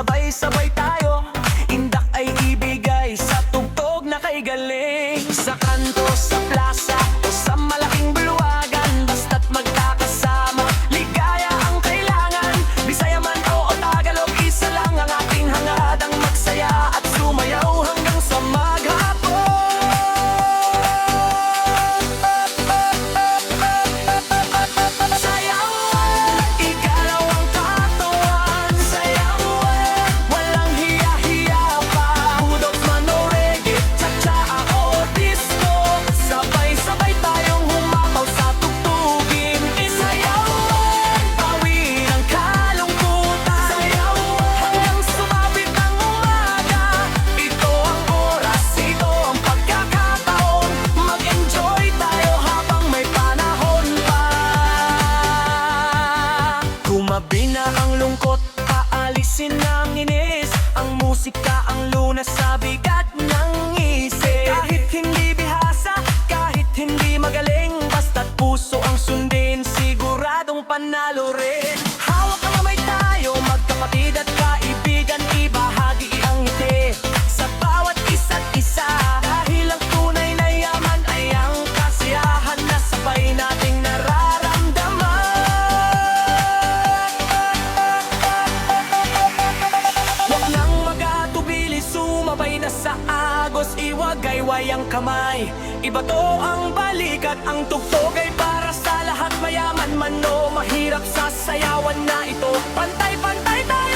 sabay-sabay tayo. Indak ay ibigay sa tugtog na kay galing. Sa kanto, sa plaza, o sa malaking bulwagan, basta't magkakasama, ligaya ang kailangan. Bisaya man o Tagalog, isa lang ang ating hangad, ang magsaya at sumayaw hanggang sa maghapon. Sayawan, igalaw ang katawan. Sayawan, walang hiya-hiya pa. Budot man o reggae, cha-cha o disco, sabay-sabay tayong humapaw sa tugtugin. Isayawan, bawin ang kalungkutan. Sayawan, hanggang sumapit ang umaga. Ito ang oras, ito ang pagkakataon. Mag-enjoy tayo habang may panahon pa. Kumabi na ang lungkot, paalisin ang inis. Ang musika ang lunas sa bigat ng isip. Kahit hindi bihasa, kahit hindi magaling, basta't puso ang sundin, siguradong panalo rin. Hawak ang kamay tayo, magkapatid at kaibigan, ibahagi ang ngiti sa bawat isa't isa. Dahil ang tunay na yaman ay ang kasiyahan na sabay nating nararamdaman. Huwag nang mag-atubili, sumabay na sa agos, iwagayway ang kamay, ibato ang balikat. Ang tugtog ay para sa lahat, mayaman man o mahirap, sasayawan na ito. Pantay-pantay tayo.